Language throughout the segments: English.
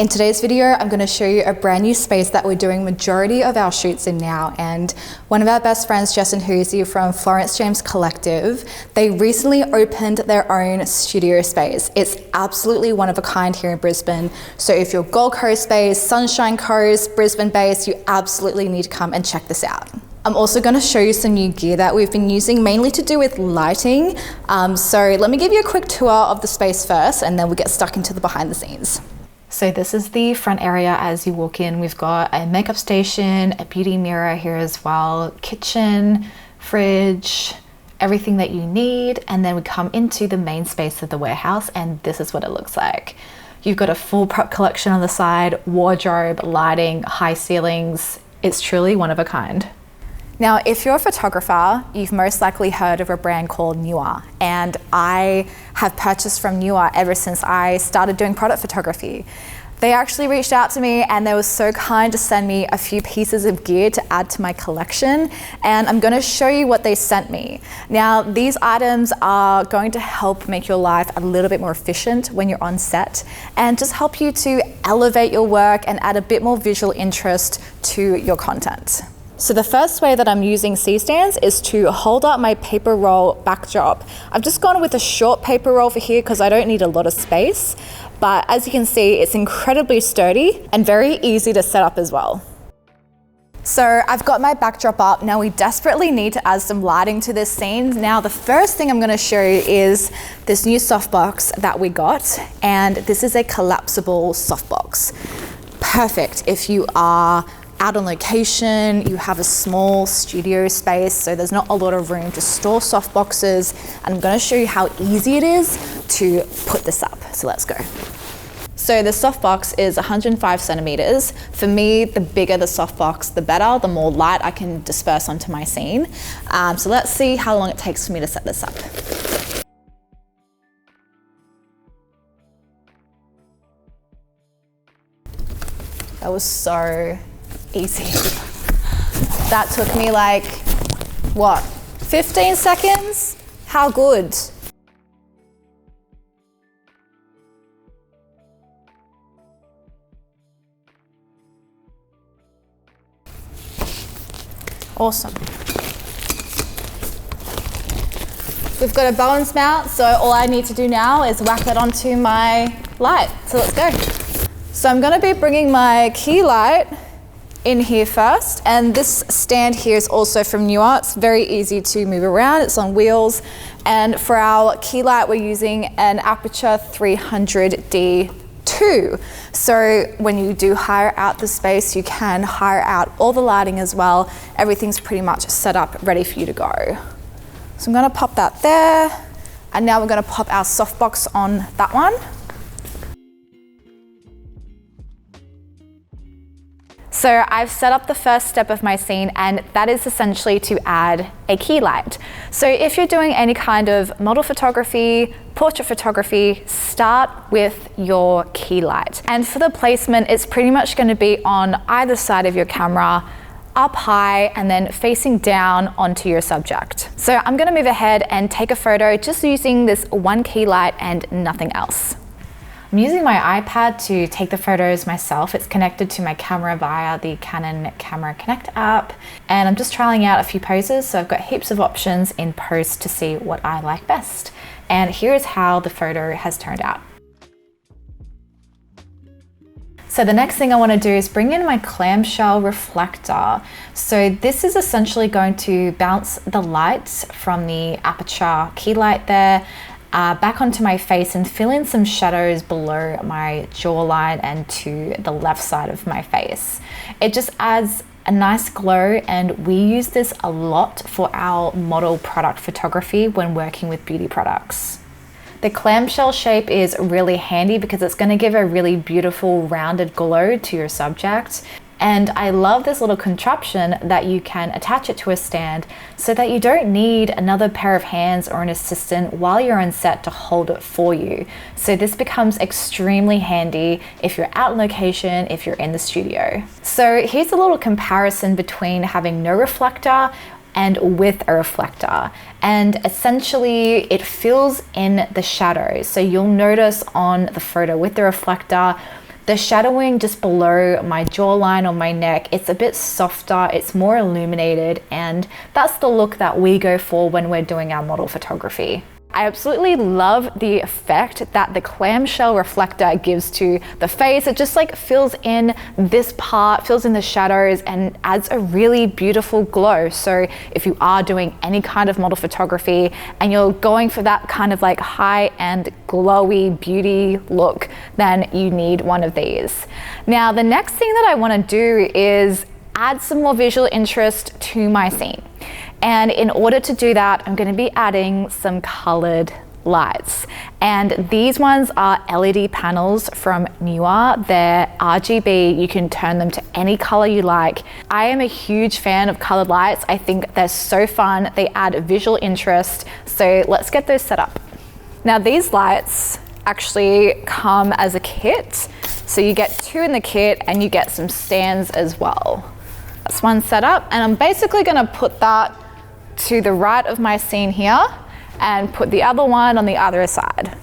In today's video, I'm going to show you a brand new space that we're doing majority of our shoots in now. And one of our best friends, Jess and Hoosie from Florence James Collective, they recently opened their own studio space. It's absolutely one of a kind here in Brisbane. So if you're Gold Coast based, Sunshine Coast, Brisbane based, you absolutely need to come and check this out. I'm also going to show you some new gear that we've been using mainly to do with lighting. So let me give you a quick tour of the space first, and then we'll get stuck into the behind the scenes. So this is the front area as you walk in. We've got a makeup station, a beauty mirror here as well, kitchen, fridge, everything that you need. And then we come into the main space of the warehouse, and this is what it looks like. You've got a full prop collection on the side, wardrobe, lighting, high ceilings. It's truly one of a kind. Now, if you're a photographer, you've most likely heard of a brand called Neewer, and I have purchased from Neewer ever since I started doing product photography. They actually reached out to me and they were so kind to send me a few pieces of gear to add to my collection, and I'm going to show you what they sent me. Now, these items are going to help make your life a little bit more efficient when you're on set and just help you to elevate your work and add a bit more visual interest to your content. So the first way that I'm using C-stands is to hold up my paper roll backdrop. I've just gone with a short paper roll for here because I don't need a lot of space. But as you can see, it's incredibly sturdy and very easy to set up as well. So I've got my backdrop up. Now we desperately need to add some lighting to this scene. Now the first thing I'm going to show you is this new softbox that we got. And this is a collapsible softbox. Perfect if you are out on location, you have a small studio space, so there's not a lot of room to store soft boxes. And I'm going to show you how easy it is to put this up. So let's go. So the softbox is 105 centimeters. For me, the bigger the softbox, the better, the more light I can disperse onto my scene. So let's see how long it takes for me to set this up. That was so easy. That took me like, what, 15 seconds? How good? Awesome. We've got a balance mount, so all I need to do now is whack that onto my light. So let's go. So I'm going to be bringing my key light in here first, and this stand here is also from Neewer. It's very easy to move around, it's on wheels, and for our key light we're using an Aperture 300D2. So when you do hire out the space, you can hire out all the lighting as well. Everything's pretty much set up ready for you to go. So I'm going to pop that there, and now we're going to pop our softbox on that one. So I've set up the first step of my scene, and that is essentially to add a key light. So if you're doing any kind of model photography, portrait photography, start with your key light. And for the placement, it's pretty much going to be on either side of your camera, up high and then facing down onto your subject. So I'm going to move ahead and take a photo just using this one key light and nothing else. I'm using my iPad to take the photos myself. It's connected to my camera via the Canon Camera Connect app, and I'm just trialing out a few poses, so I've got heaps of options in post to see what I like best. And here's how the photo has turned out. So the next thing I want to do is bring in my clamshell reflector. So this is essentially going to bounce the lights from the Aperture key light there back onto my face and fill in some shadows below my jawline and to the left side of my face. It just adds a nice glow, and we use this a lot for our model product photography when working with beauty products. The clamshell shape is really handy because it's going to give a really beautiful rounded glow to your subject. And I love this little contraption that you can attach it to a stand so that you don't need another pair of hands or an assistant while you're on set to hold it for you. So this becomes extremely handy if you're out on location, if you're in the studio. So here's a little comparison between having no reflector and with a reflector, and essentially it fills in the shadows. So you'll notice on the photo with the reflector, The shadowing just below my jawline or my neck, it's a bit softer, it's more illuminated, and that's the look that we go for when we're doing our model photography. I absolutely love the effect that the clamshell reflector gives to the face. It just like fills in this part, fills in the shadows, and adds a really beautiful glow. So if you are doing any kind of model photography and you're going for that kind of like high-end glowy beauty look, then you need one of these. Now, the next thing that I want to do is add some more visual interest to my scene. And in order to do that, I'm going to be adding some colored lights. And these ones are LED panels from Neewer. They're RGB. You can turn them to any color you like. I am a huge fan of colored lights. I think they're so fun. They add visual interest. So let's get those set up. Now, these lights actually come as a kit. So you get 2 in the kit and you get some stands as well. That's one set up, and I'm basically going to put that to the right of my scene here and put the other one on the other side.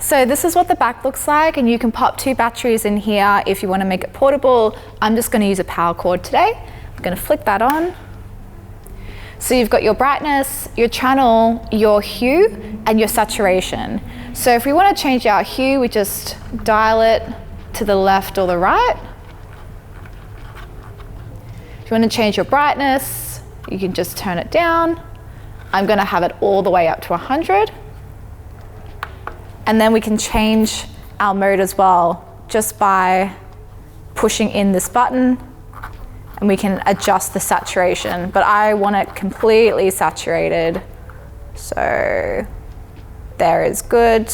So this is what the back looks like, and you can pop 2 batteries in here if you want to make it portable. I'm just going to use a power cord today. I'm going to flick that on. So you've got your brightness, your channel, your hue, and your saturation. So if we want to change our hue, we just dial it to the left or the right. If you want to change your brightness, you can just turn it down. I'm going to have it all the way up to 100. And then we can change our mode as well just by pushing in this button, and we can adjust the saturation, but I want it completely saturated. So there is good.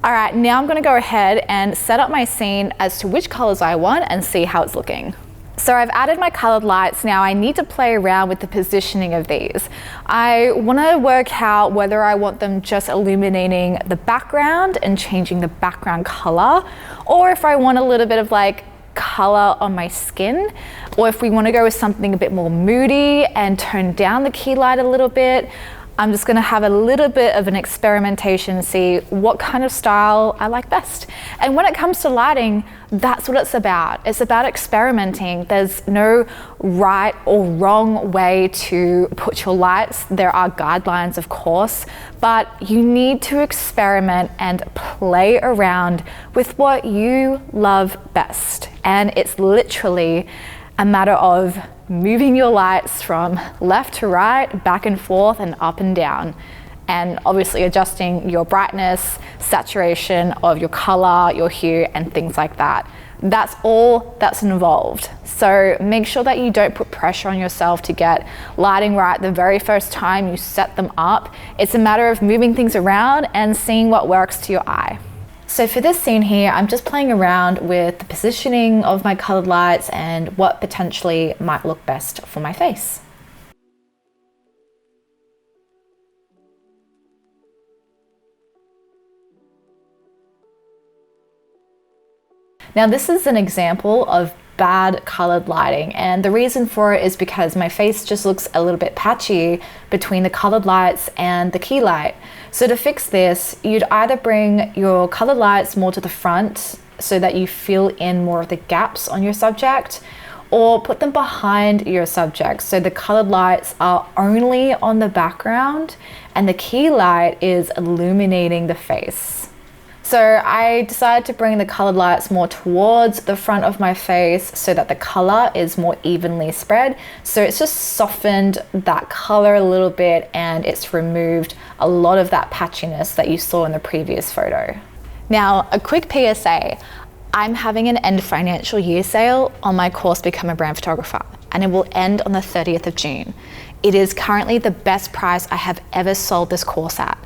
All right, now I'm going to go ahead and set up my scene as to which colors I want and see how it's looking. So I've added my colored lights. Now I need to play around with the positioning of these. I want to work out whether I want them just illuminating the background and changing the background color, or if I want a little bit of like color on my skin, or if we want to go with something a bit more moody and tone down the key light a little bit. I'm just going to have a little bit of an experimentation and see what kind of style I like best. And when it comes to lighting, that's what it's about. It's about experimenting. There's no right or wrong way to put your lights. There are guidelines, of course, but you need to experiment and play around with what you love best. And it's literally a matter of moving your lights from left to right, back and forth, and up and down. And obviously adjusting your brightness, saturation of your color, your hue, and things like that. That's all that's involved. So make sure that you don't put pressure on yourself to get lighting right the very first time you set them up. It's a matter of moving things around and seeing what works to your eye. So for this scene here, I'm just playing around with the positioning of my colored lights and what potentially might look best for my face. Now this is an example of bad colored lighting, and the reason for it is because my face just looks a little bit patchy between the colored lights and the key light. So to fix this, you'd either bring your colored lights more to the front so that you fill in more of the gaps on your subject, or put them behind your subject so the colored lights are only on the background and the key light is illuminating the face. So I decided to bring the colored lights more towards the front of my face so that the color is more evenly spread. So it's just softened that color a little bit, and it's removed a lot of that patchiness that you saw in the previous photo. Now, a quick PSA. I'm having an end financial year sale on my course Become a Brand Photographer, and it will end on the 30th of June. It is currently the best price I have ever sold this course at.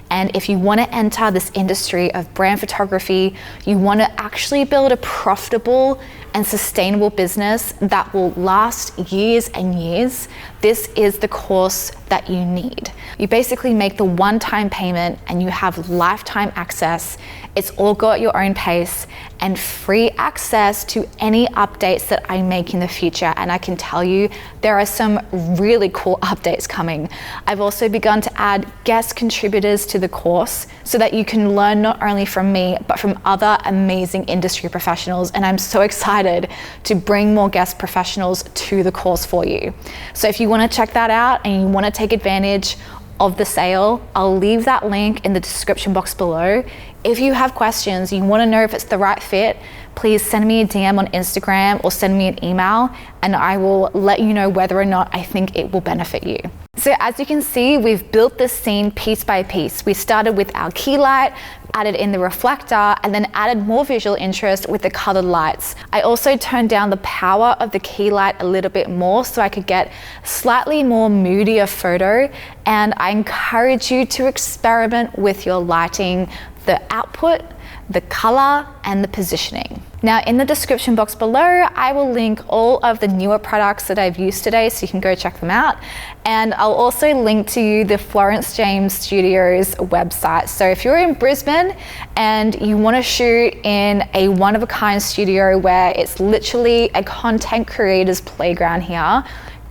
And if you want to enter this industry of brand photography, you want to actually build a profitable and sustainable business that will last years and years, this is the course that you need. You basically make the one-time payment and you have lifetime access, It's all go at your own pace and free access to any updates that I make in the future. And I can tell you, there are some really cool updates coming. I've also begun to add guest contributors to the course so that you can learn not only from me, but from other amazing industry professionals. And I'm so excited to bring more guest professionals to the course for you. So if you want to check that out and you want to take advantage of the sale, I'll leave that link in the description box below. If you have questions, you want to know if it's the right fit, please send me a DM on Instagram or send me an email and I will let you know whether or not I think it will benefit you. So as you can see, we've built this scene piece by piece. We started with our key light, added in the reflector, and then added more visual interest with the colored lights. I also turned down the power of the key light a little bit more so I could get slightly more moodier photo, and I encourage you to experiment with your lighting, the output, the color, and the positioning. Now in the description box below, I will link all of the Neewer products that I've used today so you can go check them out. And I'll also link to you the Florence James Studios website. So if you're in Brisbane and you want to shoot in a one-of-a-kind studio where it's literally a content creator's playground here,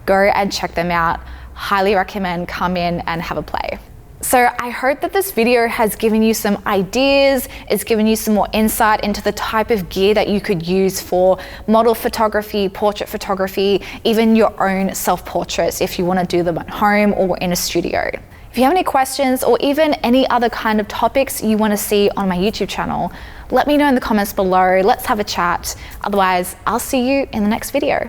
go and check them out. Highly recommend come in and have a play. So I hope that this video has given you some ideas, it's given you some more insight into the type of gear that you could use for model photography, portrait photography, even your own self-portraits if you want to do them at home or in a studio. If you have any questions or even any other kind of topics you want to see on my YouTube channel, let me know in the comments below. Let's have a chat. Otherwise, I'll see you in the next video.